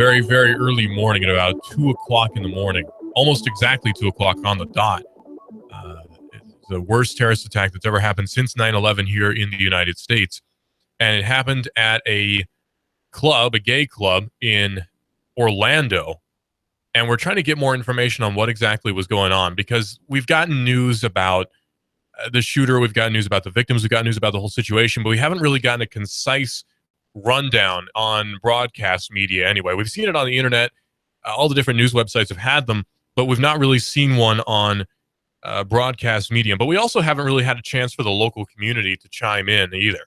very, very early morning at about 2 o'clock in the morning, almost exactly 2 o'clock on the dot. It's the worst terrorist attack that's ever happened since 9/11 here in the United States. And it happened at a club, a gay club in Orlando. And we're trying to get more information on what exactly was going on, because we've gotten news about the shooter, we've gotten news about the victims, we've gotten news about the whole situation, but we haven't really gotten a concise rundown on broadcast media anyway. We've seen it on the internet. All the different news websites have had them, but we've not really seen one on broadcast medium. But we also haven't really had a chance for the local community to chime in either.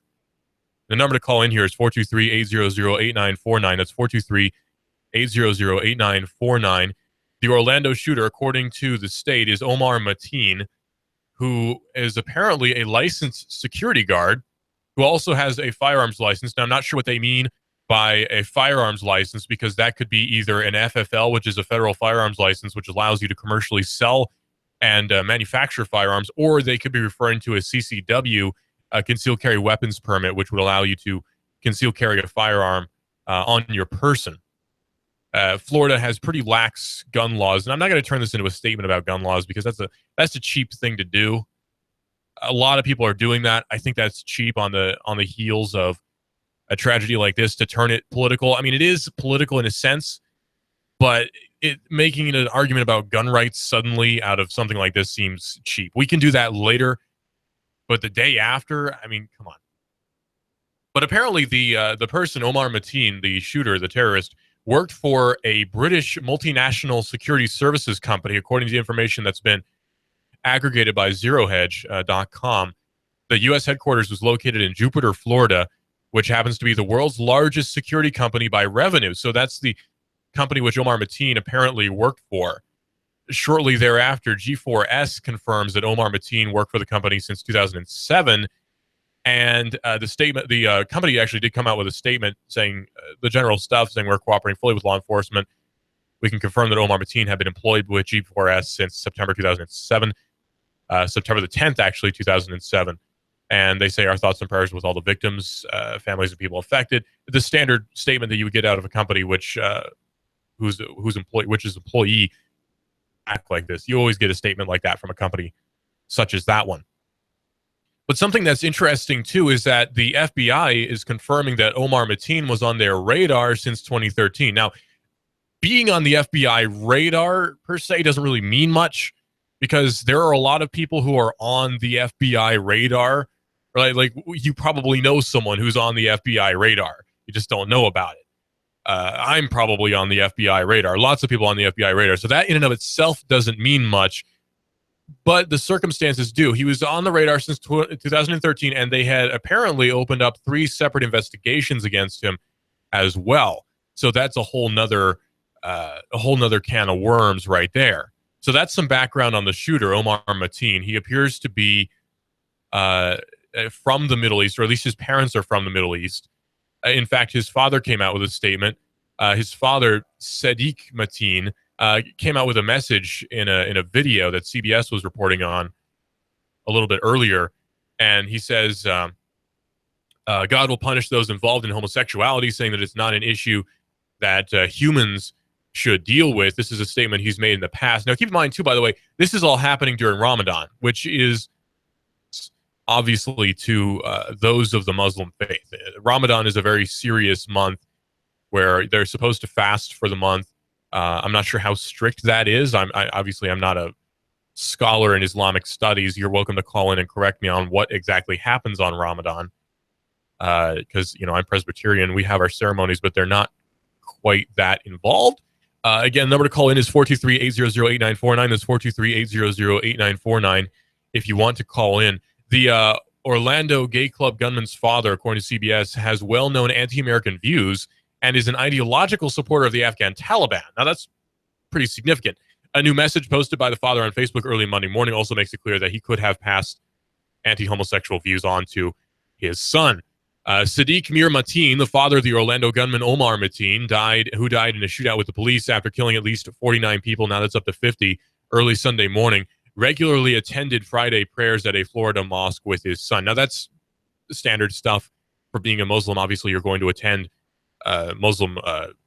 The number to call in here is 423-800-8949. That's 423-800-8949. The Orlando shooter, according to the state, is Omar Mateen, who is apparently a licensed security guard who also has a firearms license. Now, I'm not sure what they mean by a firearms license, because that could be either an FFL, which is a federal firearms license, which allows you to commercially sell and manufacture firearms, or they could be referring to a CCW, a concealed carry weapons permit, which would allow you to conceal carry a firearm on your person. Florida has pretty lax gun laws, and I'm not going to turn this into a statement about gun laws, because that's a cheap thing to do. A lot of people are doing that. I think that's cheap on the heels of a tragedy like this, to turn it political. I mean, it is political in a sense, but making it an argument about gun rights suddenly out of something like this seems cheap. We can do that later, but the day after, I mean, come on. But apparently the person, Omar Mateen, the shooter, the terrorist, worked for a British multinational security services company, according to the information that's been aggregated by ZeroHedge.com. The U.S. headquarters was located in Jupiter, Florida, which happens to be the world's largest security company by revenue. So that's the company which Omar Mateen apparently worked for. Shortly thereafter, G4S confirms that Omar Mateen worked for the company since 2007. And the company actually did come out with a statement saying the general stuff, saying we're cooperating fully with law enforcement. We can confirm that Omar Mateen had been employed with G4S since September 2007, September the 10th, actually, 2007. And they say our thoughts and prayers with all the victims, families of people affected. The standard statement that you would get out of a company which employee act like this. You always get a statement like that from a company such as that one. But something that's interesting, too, is that the FBI is confirming that Omar Mateen was on their radar since 2013. Now, being on the FBI radar, per se, doesn't really mean much, because there are a lot of people who are on the FBI radar. Right? Like, you probably know someone who's on the FBI radar. You just don't know about it. I'm probably on the FBI radar. Lots of people on the FBI radar. So that in and of itself doesn't mean much. But the circumstances do. He was on the radar since 2013, and they had apparently opened up 3 separate investigations against him as well. So that's a whole nother can of worms right there. So that's some background on the shooter, Omar Mateen. He appears to be from the Middle East, or at least his parents are from the Middle East. In fact, his father came out with a statement. His father, Sadiq Mateen, came out with a message in a video that CBS was reporting on a little bit earlier. And he says, God will punish those involved in homosexuality, saying that it's not an issue that humans should deal with. This is a statement he's made in the past. Now, keep in mind, too, by the way, this is all happening during Ramadan, which is obviously to those of the Muslim faith. Ramadan is a very serious month where they're supposed to fast for the month. I'm not sure how strict that is. I'm not a scholar in Islamic studies. You're welcome to call in and correct me on what exactly happens on Ramadan, because I'm Presbyterian. We have our ceremonies, but they're not quite that involved. Again, the number to call in is 423-800-8949. That's 423-800-8949 if you want to call in. The Orlando gay club gunman's father, according to CBS, has well-known anti-American views and is an ideological supporter of the Afghan Taliban. Now, that's pretty significant. A new message posted by the father on Facebook early Monday morning also makes it clear that he could have passed anti-homosexual views on to his son. Sadiq Mir Mateen, the father of the Orlando gunman Omar Mateen, who died in a shootout with the police after killing at least 49 people, now that's up to 50, early Sunday morning, regularly attended Friday prayers at a Florida mosque with his son. Now, that's standard stuff for being a Muslim. Obviously, you're going to attend Muslim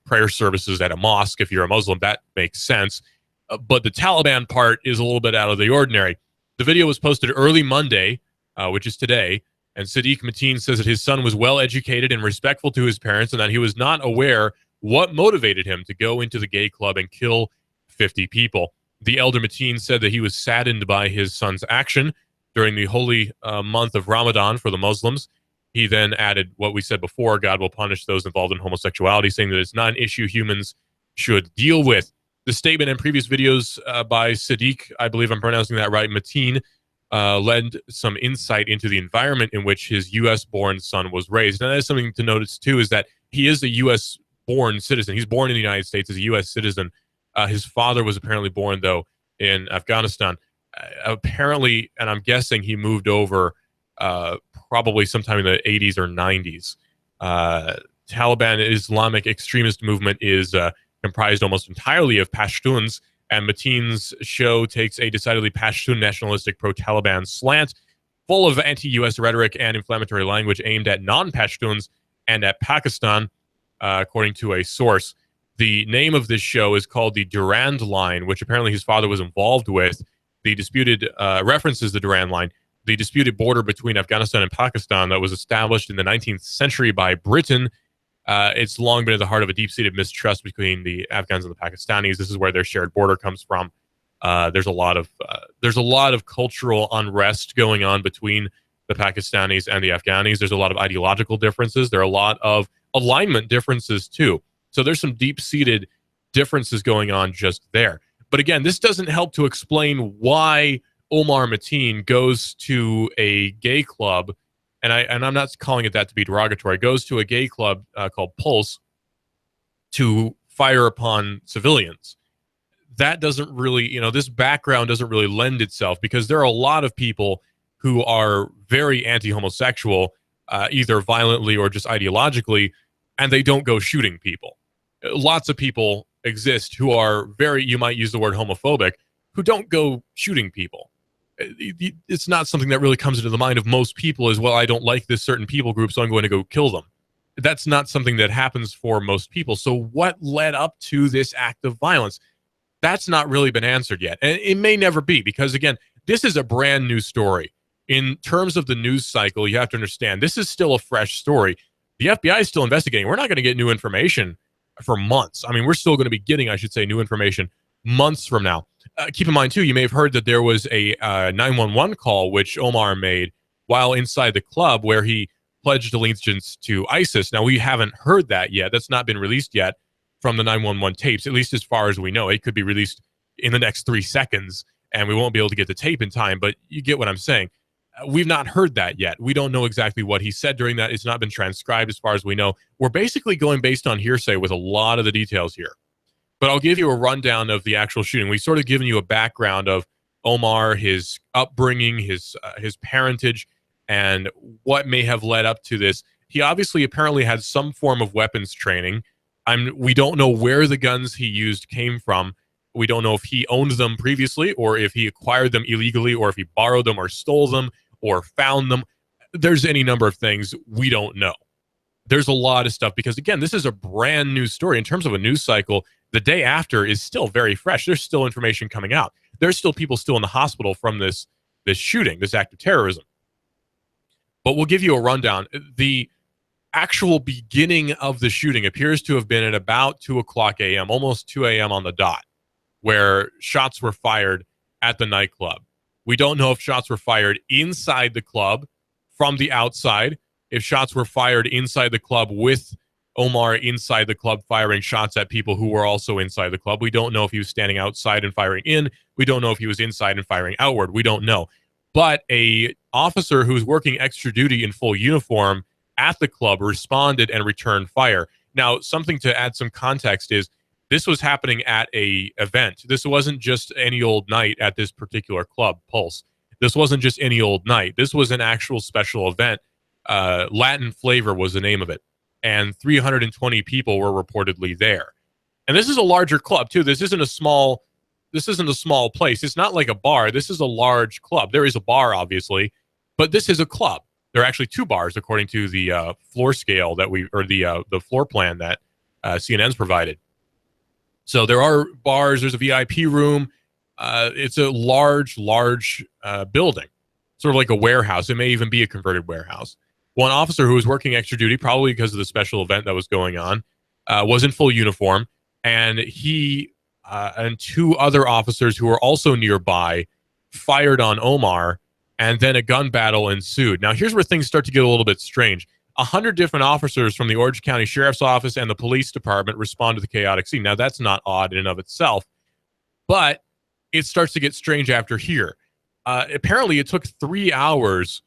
prayer services at a mosque. If you're a Muslim, that makes sense. But the Taliban part is a little bit out of the ordinary. The video was posted early Monday, which is today, and Sadiq Mateen says that his son was well-educated and respectful to his parents and that he was not aware what motivated him to go into the gay club and kill 50 people. The elder Mateen said that he was saddened by his son's action during the holy month of Ramadan for the Muslims. He then added what we said before: God will punish those involved in homosexuality, saying that it's not an issue humans should deal with. The statement and previous videos by Sadiq, I believe I'm pronouncing that right, Mateen, lend some insight into the environment in which his U.S.-born son was raised. And that is something to notice, too, is that he is a U.S.-born citizen. He's born in the United States as a U.S. citizen. His father was apparently born, though, in Afghanistan. Apparently, and I'm guessing he moved over probably sometime in the 80s or 90s. Taliban Islamic extremist movement is comprised almost entirely of Pashtuns, and Mateen's show takes a decidedly Pashtun nationalistic pro-Taliban slant, full of anti-U.S. rhetoric and inflammatory language aimed at non-Pashtuns and at Pakistan, according to a source. The name of this show is called the Durand Line, which apparently his father was involved with. The disputed references the Durand Line, the disputed border between Afghanistan and Pakistan that was established in the 19th century by Britain. It's long been at the heart of a deep-seated mistrust between the Afghans and the Pakistanis. This is where their shared border comes from. There's a lot of cultural unrest going on between the Pakistanis and the Afghanis. There's a lot of ideological differences. There are a lot of alignment differences too. So there's some deep-seated differences going on just there. But again, this doesn't help to explain why Omar Mateen goes to a gay club, and I'm not calling it that to be derogatory, goes to a gay club called Pulse to fire upon civilians. That doesn't really, this background doesn't really lend itself, because there are a lot of people who are very anti-homosexual, either violently or just ideologically, and they don't go shooting people. Lots of people exist who are very, you might use the word homophobic, who don't go shooting people. It's not something that really comes into the mind of most people as, well, I don't like this certain people group, so I'm going to go kill them. That's not something that happens for most people. So what led up to this act of violence? That's not really been answered yet. And it may never be, because, again, this is a brand new story. In terms of the news cycle, you have to understand, this is still a fresh story. The FBI is still investigating. We're not going to get new information for months. I mean, we're still going to be getting, I should say, new information months from now. Keep in mind, too, you may have heard that there was a 911 call which Omar made while inside the club, where he pledged allegiance to ISIS. Now, we haven't heard that yet. That's not been released yet from the 911 tapes, at least as far as we know. It could be released in the next 3 seconds, and we won't be able to get the tape in time, but you get what I'm saying. We've not heard that yet. We don't know exactly what he said during that. It's not been transcribed as far as we know. We're basically going based on hearsay with a lot of the details here. But I'll give you a rundown of the actual shooting. We've sort of given you a background of Omar, his upbringing, his parentage, and what may have led up to this. He obviously apparently had some form of weapons training. We don't know where the guns he used came from. We don't know if he owned them previously, or if he acquired them illegally, or if he borrowed them or stole them or found them. There's any number of things we don't know. There's a lot of stuff, because, again, this is a brand new story. In terms of a news cycle, the day after is still very fresh. There's still information coming out. There's still people still in the hospital from this shooting, this act of terrorism. But we'll give you a rundown. The actual beginning of the shooting appears to have been at about 2 o'clock a.m., almost 2 a.m. on the dot, where shots were fired at the nightclub. We don't know if shots were fired inside the club, from the outside, if shots were fired inside the club with Omar inside the club firing shots at people who were also inside the club. We don't know if he was standing outside and firing in. We don't know if he was inside and firing outward. We don't know. But a officer who's working extra duty in full uniform at the club responded and returned fire. Now, something to add some context is, this was happening at a event. This wasn't just any old night at this particular club, Pulse. This wasn't just any old night. This was an actual special event. Latin Flavor was the name of it. And 320 people were reportedly there. And this is a larger club, too. This isn't a small place. It's not like a bar. This is a large club. There is a bar, obviously, but this is a club. There are actually two bars, according to the floor scale the floor plan that CNN's provided. So there are bars. There's a VIP room. It's a large building, sort of like a warehouse. It may even be a converted warehouse. One officer who was working extra duty, probably because of the special event that was going on, was in full uniform, and he and two other officers who were also nearby fired on Omar, and then a gun battle ensued. Now, here's where things start to get a little bit strange. 100 different officers from the Orange County Sheriff's Office and the police department respond to the chaotic scene. Now, that's not odd in and of itself, but it starts to get strange after here. Apparently, it took 3 hours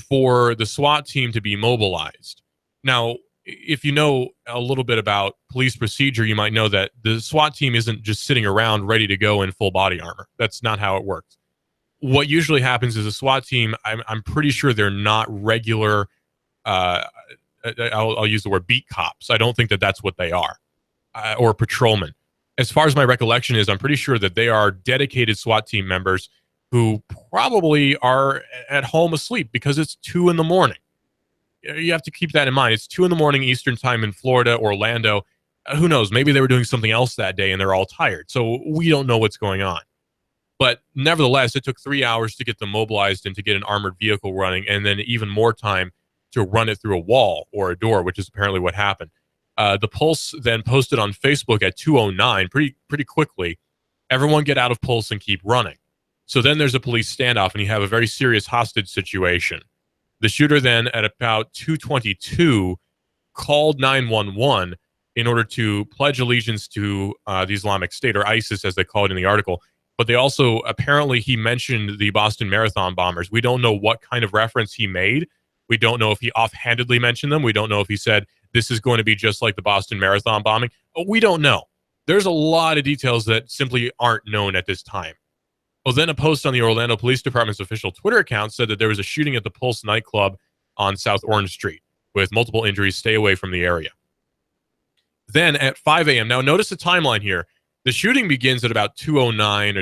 for the SWAT team to be mobilized. Now, if you know a little bit about police procedure, you might know that the SWAT team isn't just sitting around ready to go in full body armor. That's not how it works. What usually happens is a SWAT team, I'm pretty sure they're not regular, I'll use the word beat cops. I don't think that that's what they are, or patrolmen. As far as my recollection is, I'm pretty sure that they are dedicated SWAT team members who probably are at home asleep because it's 2 a.m. You have to keep that in mind. It's 2 a.m. Eastern time in Florida, Orlando. Who knows? Maybe they were doing something else that day and they're all tired. So we don't know what's going on. But nevertheless, it took 3 hours to get them mobilized and to get an armored vehicle running, and then even more time to run it through a wall or a door, which is apparently what happened. The Pulse then posted on Facebook at 2:09, pretty quickly, everyone get out of Pulse and keep running. So then there's a police standoff, and you have a very serious hostage situation. The shooter then, at about 2:22, called 911 in order to pledge allegiance to the Islamic State, or ISIS as they call it in the article. But they also, apparently he mentioned the Boston Marathon bombers. We don't know what kind of reference he made. We don't know if he offhandedly mentioned them. We don't know if he said, this is going to be just like the Boston Marathon bombing. We don't know. There's a lot of details that simply aren't known at this time. Well, then a post on the Orlando Police Department's official Twitter account said that there was a shooting at the Pulse nightclub on South Orange Street with multiple injuries. Stay away from the area. Then at 5 a.m., now notice the timeline here. The shooting begins at about 2:09 or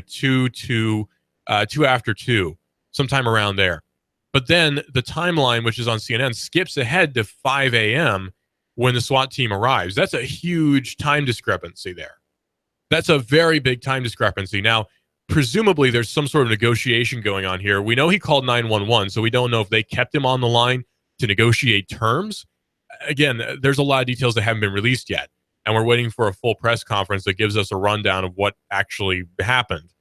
2 after 2, sometime around there. But then the timeline, which is on CNN, skips ahead to 5 a.m. when the SWAT team arrives. That's a huge time discrepancy there. That's a very big time discrepancy. Now, presumably there's some sort of negotiation going on here. We know he called 911, so we don't know if they kept him on the line to negotiate terms. Again, there's a lot of details that haven't been released yet, and we're waiting for a full press conference that gives us a rundown of what actually happened.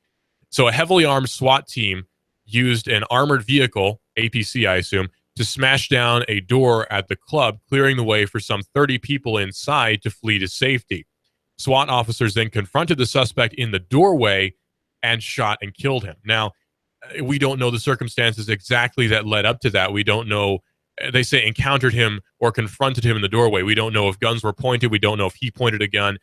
So a heavily armed SWAT team used an armored vehicle, APC I assume, to smash down a door at the club, clearing the way for some 30 people inside to flee to safety. SWAT officers then confronted the suspect in the doorway and shot and killed him. Now, we don't know the circumstances exactly that led up to that. We don't know. They say encountered him or confronted him in the doorway. We don't know if guns were pointed. We don't know if he pointed a gun.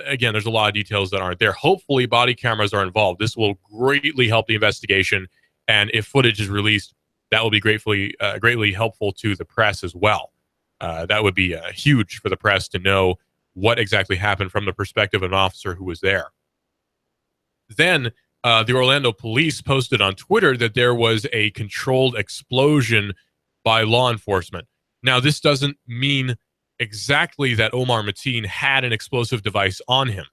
Again, there's a lot of details that aren't there. Hopefully, body cameras are involved. This will greatly help the investigation. And if footage is released, that will be greatly helpful to the press as well. That would be huge for the press to know what exactly happened from the perspective of an officer who was there. Then the Orlando police posted on Twitter that there was a controlled explosion by law enforcement. Now, this doesn't mean exactly that Omar Mateen had an explosive device on him,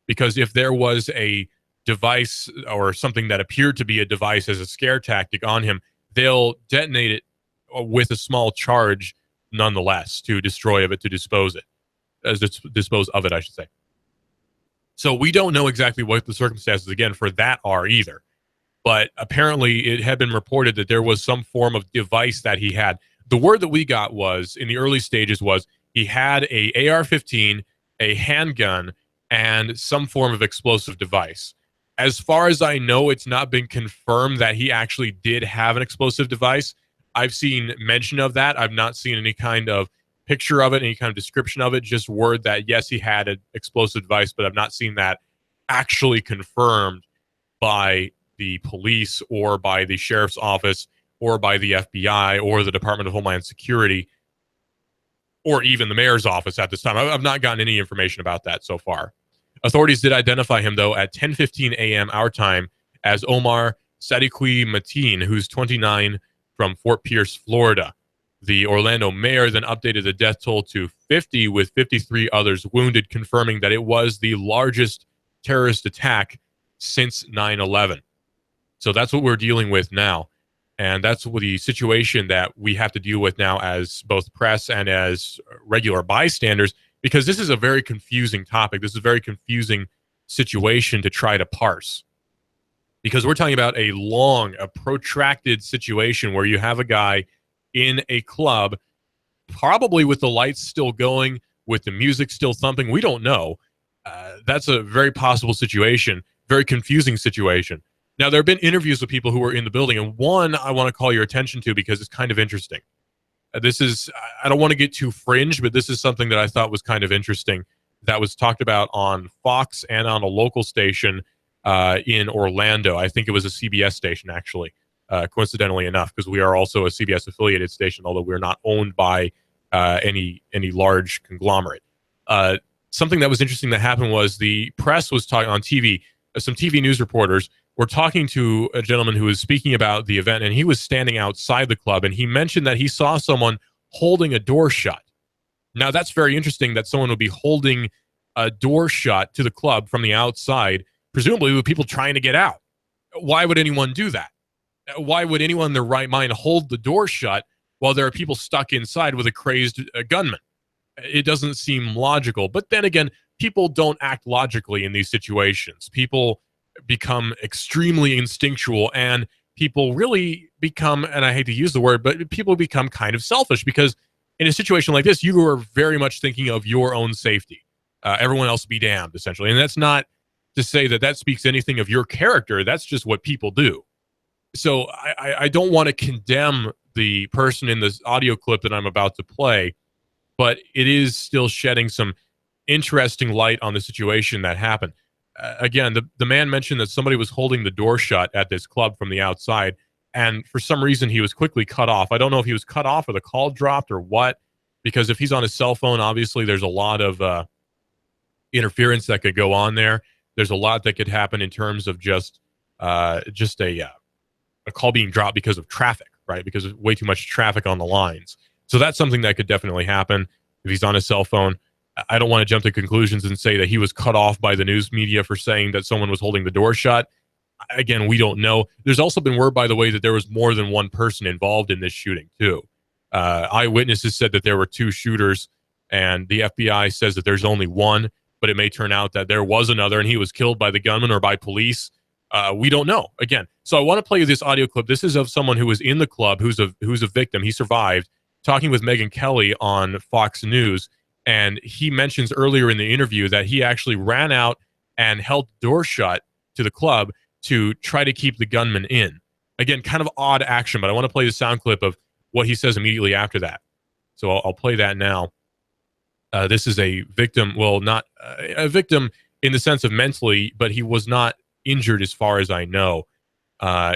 because if there was a device or something that appeared to be a device as a scare tactic on him, they'll detonate it with a small charge nonetheless to dispose of it, I should say. So we don't know exactly what the circumstances, again, for that are either. But apparently it had been reported that there was some form of device that he had. The word that we got was, in the early stages, was he had a AR-15, a handgun, and some form of explosive device. As far as I know, it's not been confirmed that he actually did have an explosive device. I've seen mention of that. I've not seen any kind of picture of it, any kind of description of it, just word that, yes, he had an explosive device, but I've not seen that actually confirmed by the police or by the sheriff's office or by the FBI or the Department of Homeland Security or even the mayor's office at this time. I've not gotten any information about that so far. Authorities did identify him, though, at 10:15 a.m. our time as Omar Sadiqui Mateen, who's 29, from Fort Pierce, Florida. The Orlando mayor then updated the death toll to 50, with 53 others wounded, confirming that it was the largest terrorist attack since 9/11. So that's what we're dealing with now. And that's the situation that we have to deal with now as both press and as regular bystanders, because this is a very confusing topic. This is a very confusing situation to try to parse, because we're talking about a protracted situation where you have a guy in a club, probably with the lights still going, with the music still thumping. We don't know. That's a very possible situation, very confusing situation. Now, there have been interviews with people who were in the building, and one I want to call your attention to because it's kind of interesting. I don't want to get too fringe, but this is something that I thought was kind of interesting that was talked about on Fox and on a local station in Orlando. I think it was a CBS station, actually, coincidentally enough, because we are also a CBS affiliated station, although we're not owned by any large conglomerate. Something that was interesting that happened was the press was talking on TV. Some TV news reporters were talking to a gentleman who was speaking about the event, and he was standing outside the club, and he mentioned that he saw someone holding a door shut. Now, that's very interesting that someone would be holding a door shut to the club from the outside, presumably with people trying to get out. Why would anyone do that? Why would anyone in their right mind hold the door shut while there are people stuck inside with a crazed gunman? It doesn't seem logical. But then again, people don't act logically in these situations. People become extremely instinctual, and people really become, and I hate to use the word, but people become kind of selfish, because in a situation like this, you are very much thinking of your own safety. Everyone else be damned, essentially. And that's not to say that that speaks anything of your character. That's just what people do. So I don't want to condemn the person in this audio clip that I'm about to play, but it is still shedding some interesting light on the situation that happened. Again, the man mentioned that somebody was holding the door shut at this club from the outside, and for some reason he was quickly cut off. I don't know if he was cut off or the call dropped or what, because if he's on his cell phone, obviously there's a lot of interference that could go on there. There's a lot that could happen in terms of just a call being dropped because of traffic, right? Because there's way too much traffic on the lines. So that's something that could definitely happen if he's on his cell phone. I don't want to jump to conclusions and say that he was cut off by the news media for saying that someone was holding the door shut. Again, we don't know. There's also been word, by the way, that there was more than one person involved in this shooting, too. Eyewitnesses said that there were two shooters, and the FBI says that there's only one, but it may turn out that there was another, and he was killed by the gunman or by police. We don't know. Again, so I want to play you this audio clip. This is of someone who was in the club, who's a victim. He survived, talking with Megyn Kelly on Fox News. And he mentions earlier in the interview that he actually ran out and held the door shut to the club to try to keep the gunman in. Again, kind of odd action, but I want to play the sound clip of what he says immediately after that. So I'll play that now. This is a victim, well, not a victim in the sense of mentally, but he was not injured as far as I know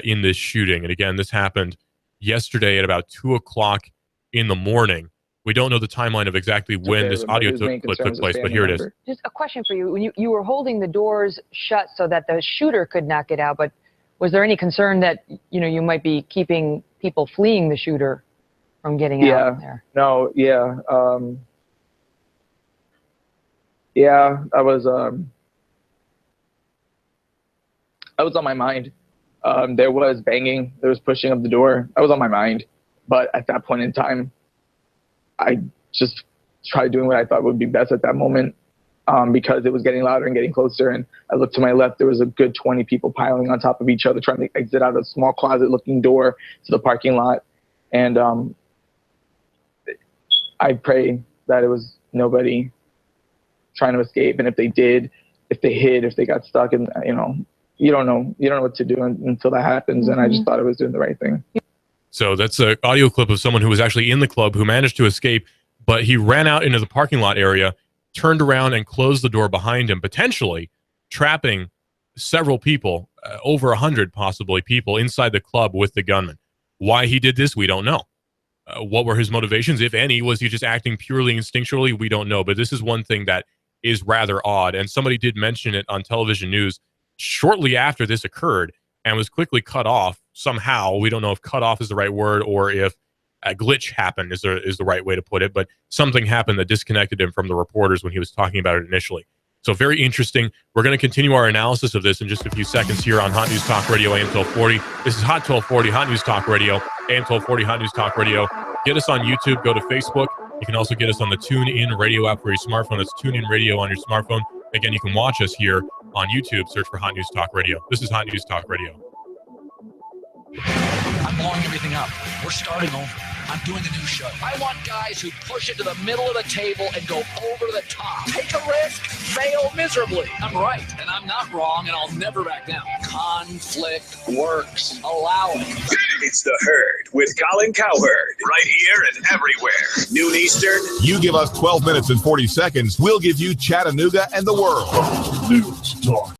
in this shooting. And again, this happened yesterday at about 2 o'clock in the morning. We don't know the timeline of exactly when this audio clip took place, but here it is. Just a question for you. When you were holding the doors shut so that the shooter could not get out, but was there any concern that you might be keeping people fleeing the shooter from getting out there? No, yeah. I was on my mind. There was banging, there was pushing of the door. I was on my mind. But at that point in time, I just tried doing what I thought would be best at that moment, because it was getting louder and getting closer. And I looked to my left, there was a good 20 people piling on top of each other, trying to exit out a small closet-looking door to the parking lot. And I prayed that it was nobody trying to escape. And if they did, if they hid, if they got stuck, and you don't know what to do until that happens. And I just thought I was doing the right thing. So that's an audio clip of someone who was actually in the club who managed to escape, but he ran out into the parking lot area, turned around and closed the door behind him, potentially trapping several people, over 100 possibly people inside the club with the gunman. Why he did this, we don't know. What were his motivations, if any? Was he just acting purely instinctually? We don't know. But this is one thing that is rather odd. And somebody did mention it on television news shortly after this occurred and was quickly cut off somehow. We don't know if cut off is the right word or if a glitch happened is the right way to put it, but something happened that disconnected him from the reporters when he was talking about it initially. So very interesting. We're going to continue our analysis of this in just a few seconds here on Hot News Talk Radio, AM 1240. This is Hot 1240, Hot News Talk Radio, AM 1240, Hot News Talk Radio. Get us on YouTube. Go to Facebook. You can also get us on the TuneIn Radio app for your smartphone. That's TuneIn Radio on your smartphone. Again, you can watch us here on YouTube. Search for Hot News Talk Radio. This is Hot News Talk Radio. I'm blowing everything up. We're starting over. I'm doing a new show. I want guys who push it to the middle of the table and go over the top. Take a risk, fail miserably. I'm right, and I'm not wrong, and I'll never back down. Conflict works. Allow it. It's The Herd with Colin Cowherd. Right here and everywhere. Noon Eastern. You give us 12 minutes and 40 seconds, we'll give you Chattanooga and the world. News Talk.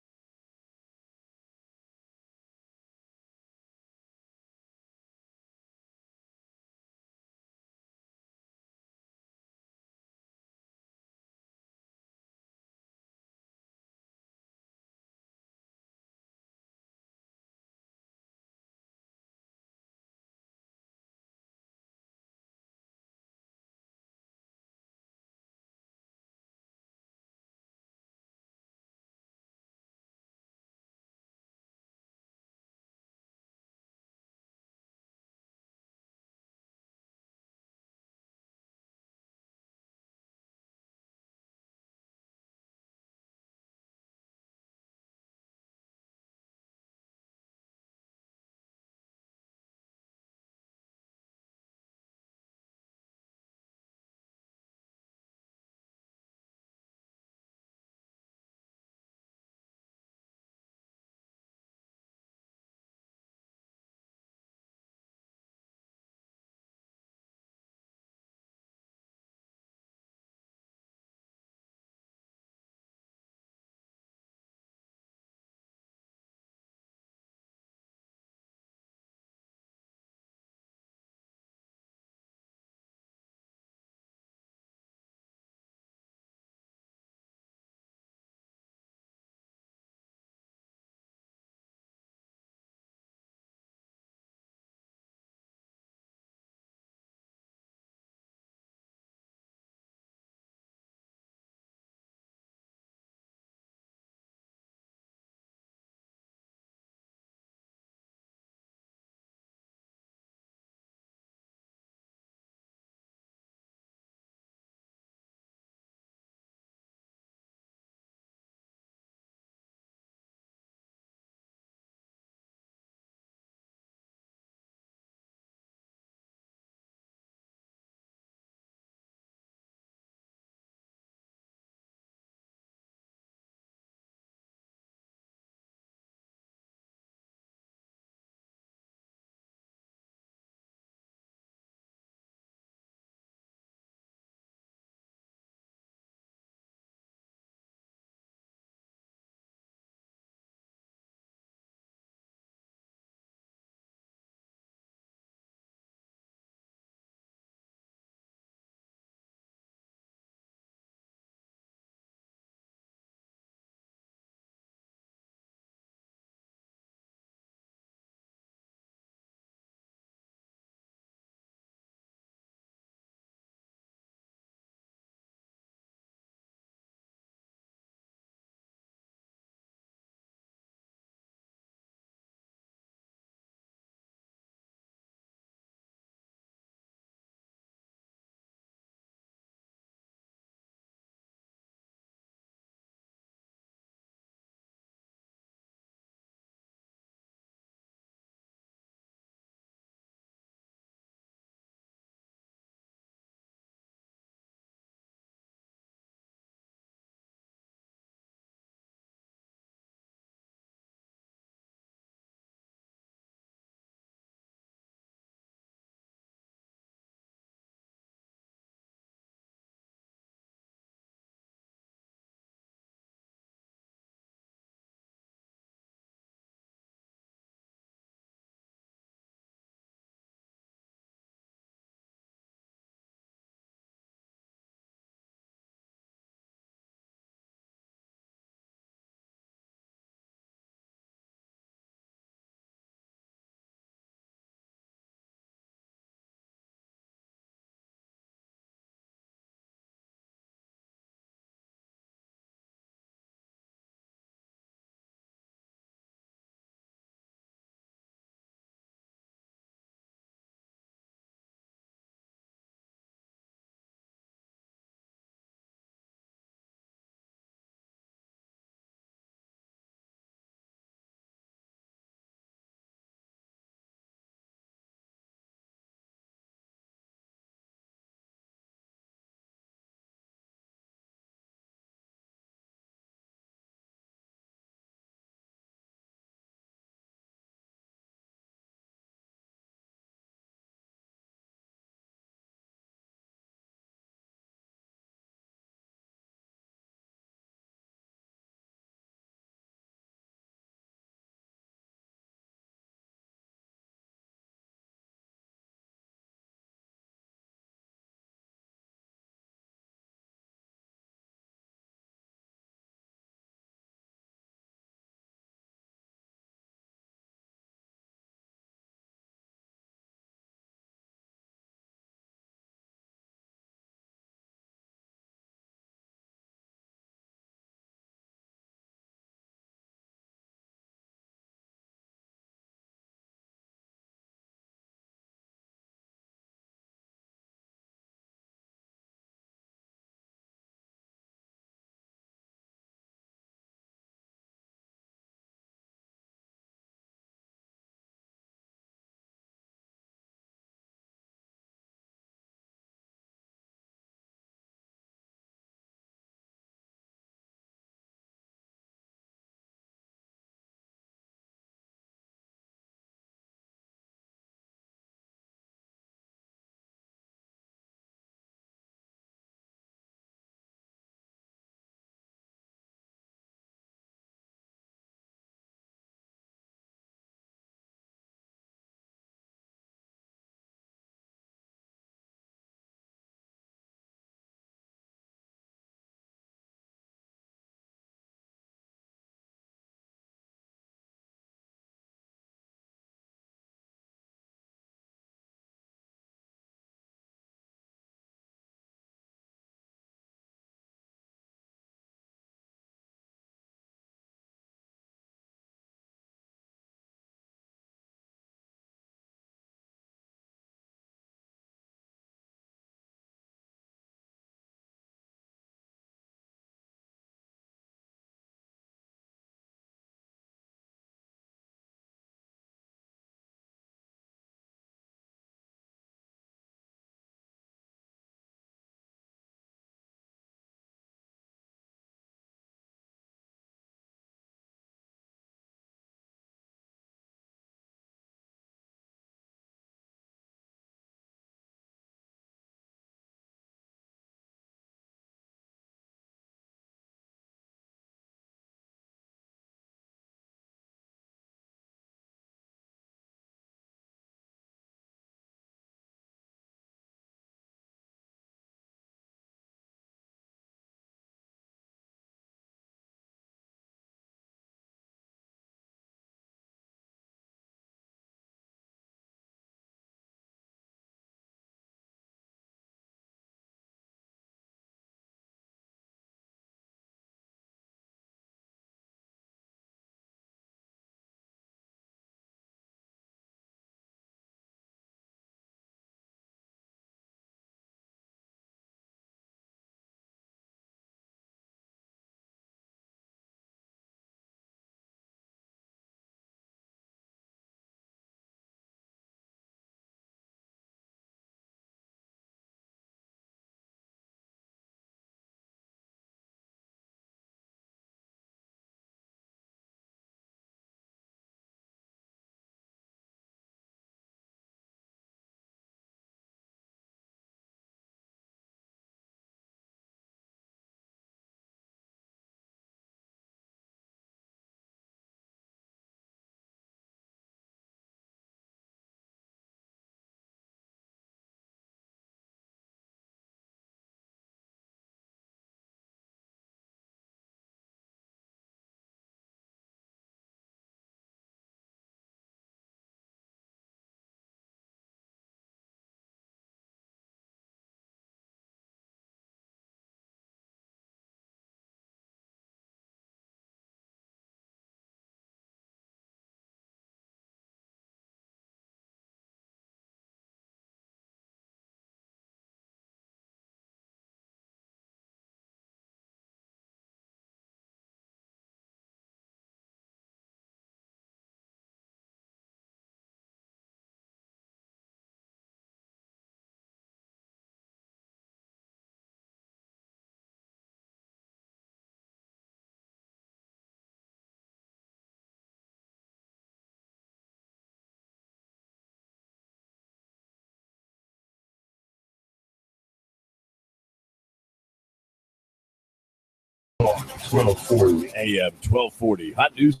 Talk 1240 AM 1240. Hot news